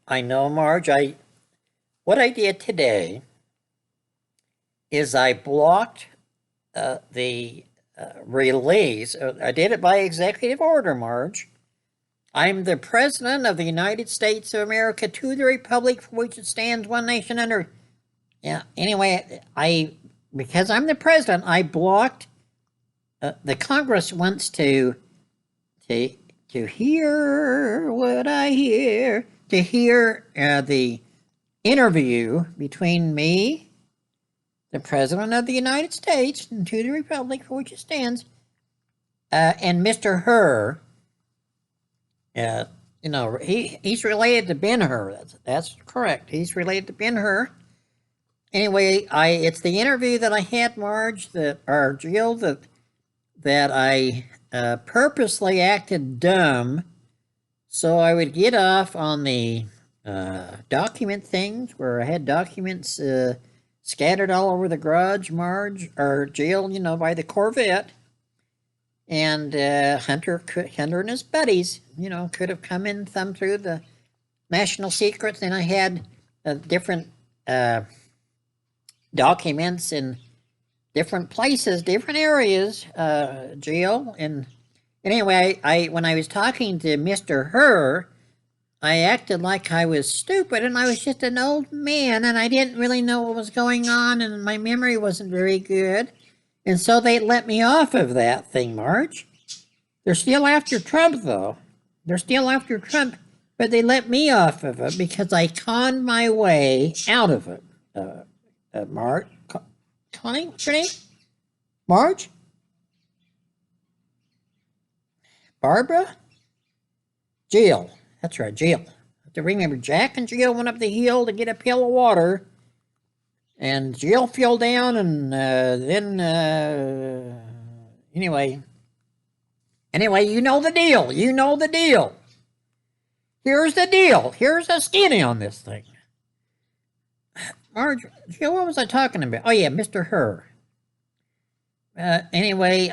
I know, Marge. What I did today is I blocked the release. I did it by executive order, Marge. I'm the President of the United States of America, to the republic for which it stands, one nation under. Yeah. Anyway, because I'm the president, I blocked. The Congress wants to to hear what I hear. To hear the interview between me, the President of the United States, and to the republic for which it stands, and Mr. Hur. He's related to Ben-Hur. That's correct. He's related to Ben-Hur. Anyway, it's the interview that I had, Marge, or Jill, that I purposely acted dumb so I would get off on the document things where I had documents scattered all over the garage, Marge, or Jill, by the Corvette. And Hunter and his buddies, could have come in, thumbed through the national secrets, and I had different documents in different places, different areas, Jill. And anyway, when I was talking to Mr. Hur, I acted like I was stupid, and I was just an old man, and I didn't really know what was going on, and my memory wasn't very good. And so they let me off of that thing, Marge. They're still after Trump, though. They're still after Trump, but they let me off of it because I conned my way out of it. Marge? Connie, what's your name? Marge? Barbara? Jill. That's right, Jill. I have to remember, Jack and Jill went up the hill to get a pail of water. And Jill fell down, and then anyway, you know the deal. You know the deal. Here's the deal. Here's the skinny on this thing. Marge, Jill, what was I talking about? Oh yeah, Mr. Hur. Anyway,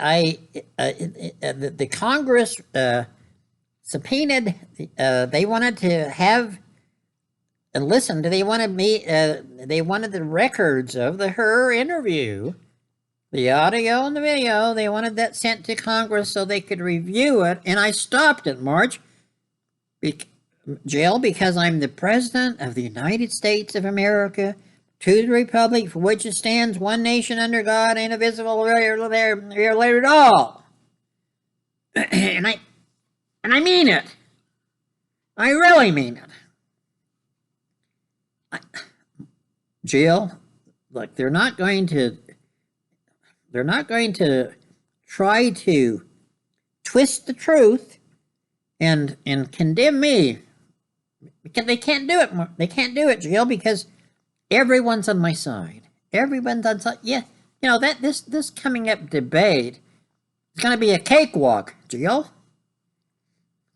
the Congress subpoenaed. They wanted to have. And listen, they wanted the records of the Hur interview, the audio and the video. They wanted that sent to Congress so they could review it, and I stopped it, Marge. Jill, because I'm the President of the United States of America, to the republic for which it stands, one nation under God, indivisible, related all. And I mean it. I really mean it. Jill, look, they're not going to try to twist the truth and condemn me, because they can't do it. They can't do it, Jill, because everyone's on my side. Everyone's on side. Yeah, that this coming up debate is going to be a cakewalk, Jill.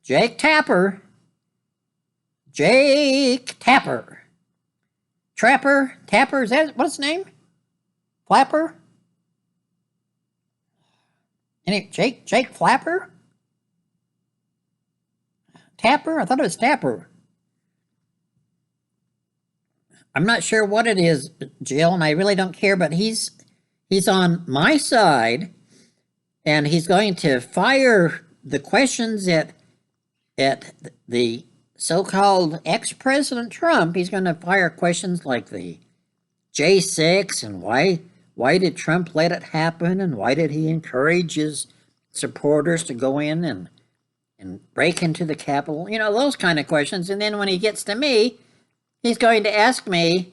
Jake Tapper. Tapper, is that what's his name? Flapper? Jake Flapper? Tapper? I thought it was Tapper. I'm not sure what it is, Jill, and I really don't care, but he's on my side, and he's going to fire the questions at the so-called ex-President Trump. He's going to fire questions like the J6 and why did Trump let it happen, and why did he encourage his supporters to go in and break into the Capitol, those kind of questions. And then when he gets to me, he's going to ask me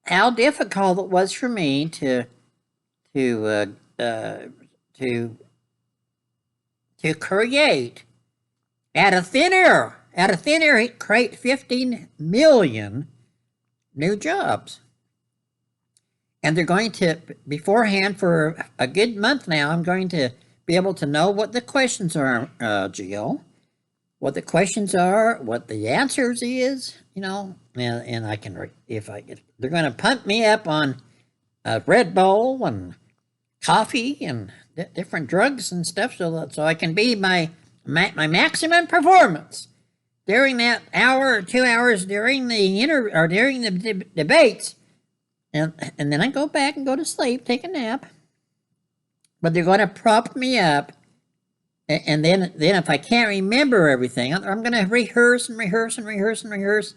how difficult it was for me to create out of thin air, create 15 million new jobs. And they're going to, beforehand, for a good month now, I'm going to be able to know what the questions are, Jill. What the questions are, what the answers is, and I can, if they're going to pump me up on Red Bull and coffee and different drugs and stuff, so I can be my maximum performance. during that hour or 2 hours during the during the debates, and then I go back and go to sleep, take a nap. But they're going to prop me up, and then if I can't remember everything, I'm going to rehearse and rehearse and rehearse and rehearse,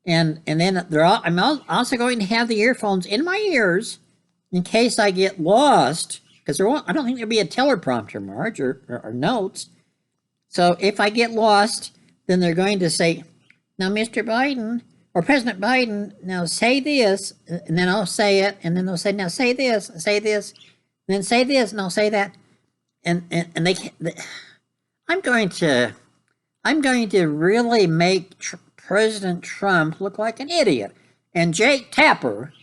and then I'm also going to have the earphones in my ears in case I get lost, because I don't think there'll be a teleprompter, Marge, or notes. So if I get lost, then they're going to say, "Now, Mr. Biden or President Biden, now say this," and then I'll say it, and then they'll say, "Now say this, and then say this, and I'll say that," and they can't. I'm going to really make President Trump look like an idiot, and Jake Tapper,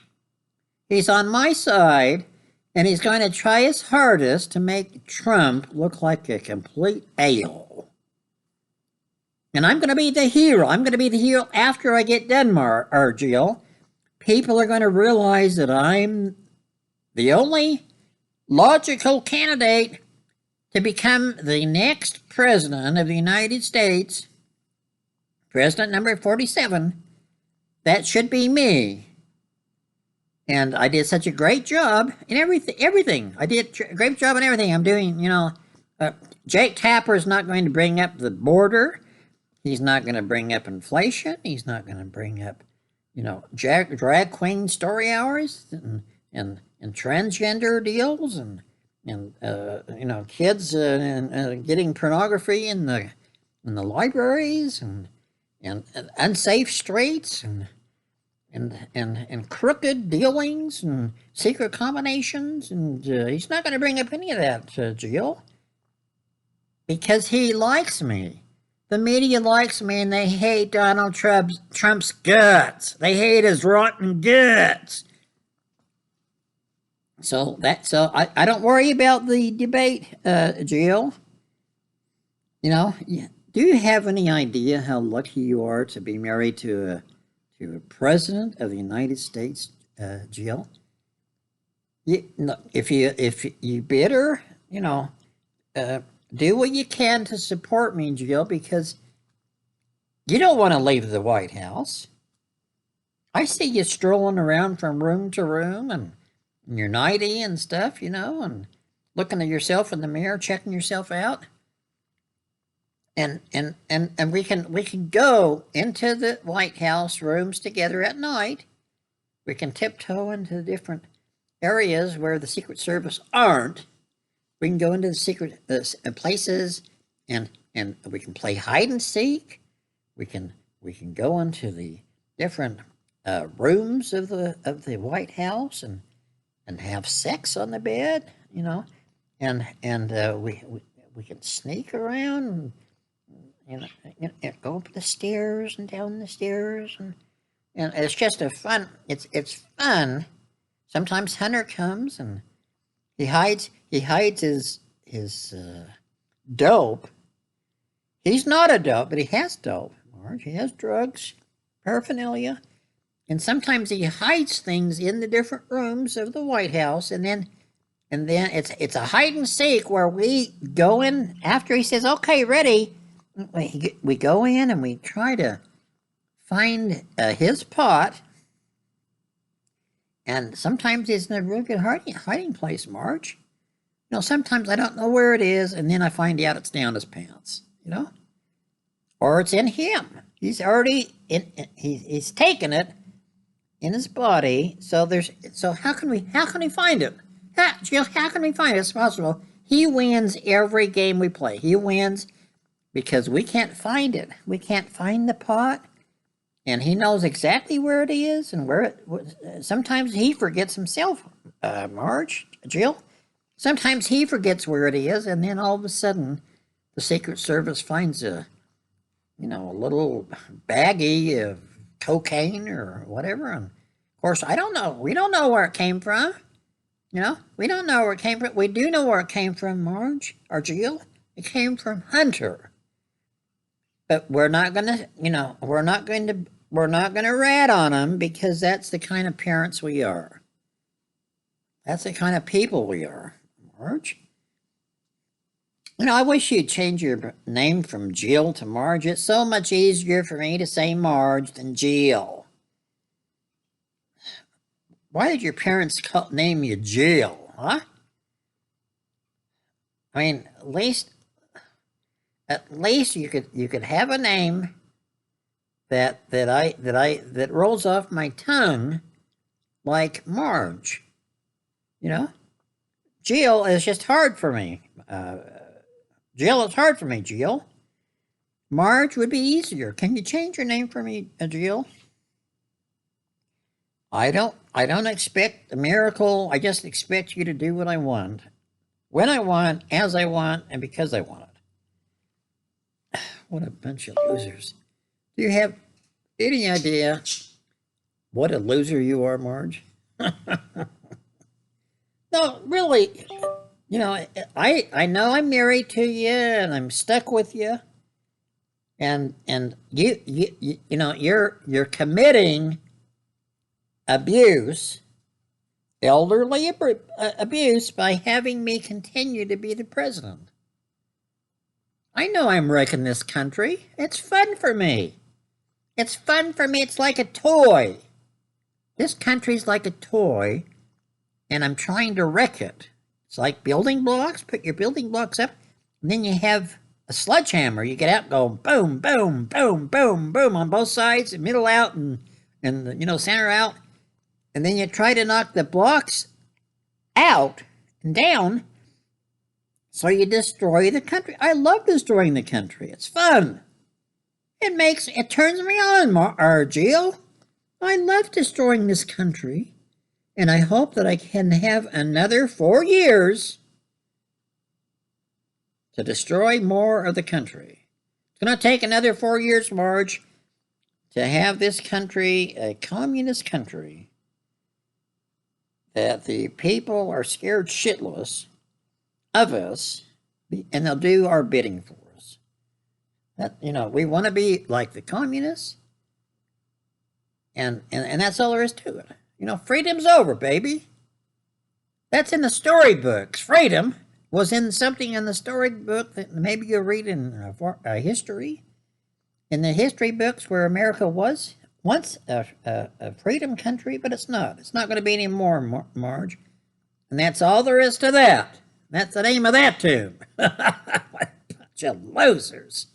he's on my side, and he's going to try his hardest to make Trump look like a complete a-hole. And I'm going to be the hero. I'm going to be the hero after I get done, Jill. People are going to realize that I'm the only logical candidate to become the next president of the United States, president number 47. That should be me. And I did such a great job in everything. I did a great job in everything I'm doing. Jake Tapper is not going to bring up the border. He's not going to bring up inflation. He's not going to bring up, drag queen story hours and transgender deals and kids getting pornography in the libraries and unsafe streets and crooked dealings and secret combinations, and he's not going to bring up any of that, Jill, because he likes me. The media likes me, and they hate Donald Trump's guts. They hate his rotten guts. So I don't worry about the debate, Jill. Do you have any idea how lucky you are to be married to a president of the United States, Jill? If you better, do what you can to support me, Jill, because you don't want to leave the White House. I see you strolling around from room to room and your nightie and stuff, and looking at yourself in the mirror, checking yourself out. And we can go into the White House rooms together at night. We can tiptoe into the different areas where the Secret Service aren't. We can go into the secret places, and we can play hide and seek. We can go into the different rooms of the White House and have sex on the bed, and we can sneak around and go up the stairs and down the stairs, and it's just it's fun. Sometimes Hunter comes and he hides his dope. He's not a dope, but he has dope, Marge. He has drugs, paraphernalia, and sometimes he hides things in the different rooms of the White House, and then it's a hide and seek where we go in after he says, "Okay, ready." We go in and we try to find his pot, and sometimes it's in a really good hiding place, Marge. Sometimes I don't know where it is, and then I find out it's down his pants, or it's in him. He's already he's taken it in his body. So how can we find it? Jill, how can we find it? It's possible. He wins every game we play. He wins because we can't find it. We can't find the pot, and he knows exactly where it is and where it. Sometimes he forgets himself, Marge, Jill. Sometimes he forgets where it is, and then all of a sudden, the Secret Service finds a little baggie of cocaine or whatever. And of course, I don't know. We don't know where it came from. We don't know where it came from. We do know where it came from, Marge or Jill. It came from Hunter. But we're not gonna rat on him, because that's the kind of parents we are. That's the kind of people we are, Marge. I wish you'd change your name from Jill to Marge. It's so much easier for me to say Marge than Jill. Why did your parents name you Jill, huh? I mean, at least you could have a name that rolls off my tongue like Marge. You know, Jill is just hard for me. Jill is hard for me, Jill. Marge would be easier. Can you change your name for me, Jill? I don't expect a miracle. I just expect you to do what I want. When I want, as I want, and because I want it. What a bunch of losers. Do you have any idea what a loser you are, Marge? No, really. I know I'm married to you and I'm stuck with you. And you're committing abuse, elderly abuse, by having me continue to be the president. I know I'm wrecking this country. It's fun for me. It's fun for me. It's like a toy. This country's like a toy, and I'm trying to wreck it. It's like building blocks. Put your building blocks up, and then you have a sledgehammer. You get out and go boom, boom, boom, boom, boom on both sides, middle out, and center out. And then you try to knock the blocks out and down, so you destroy the country. I love destroying the country. It's fun. It turns me on, Jill. I love destroying this country, and I hope that I can have another 4 years to destroy more of the country. It's going to take another 4 years, Marge, to have this country a communist country that the people are scared shitless of us, and they'll do our bidding for us. We want to be like the communists, and that's all there is to it. Freedom's over, baby. That's in the storybooks. Freedom was in something in the storybook that maybe you'll read in history. In the history books where America was once a freedom country, but it's not. It's not going to be anymore, Marge. And that's all there is to that. That's the name of that tune. What a bunch of losers.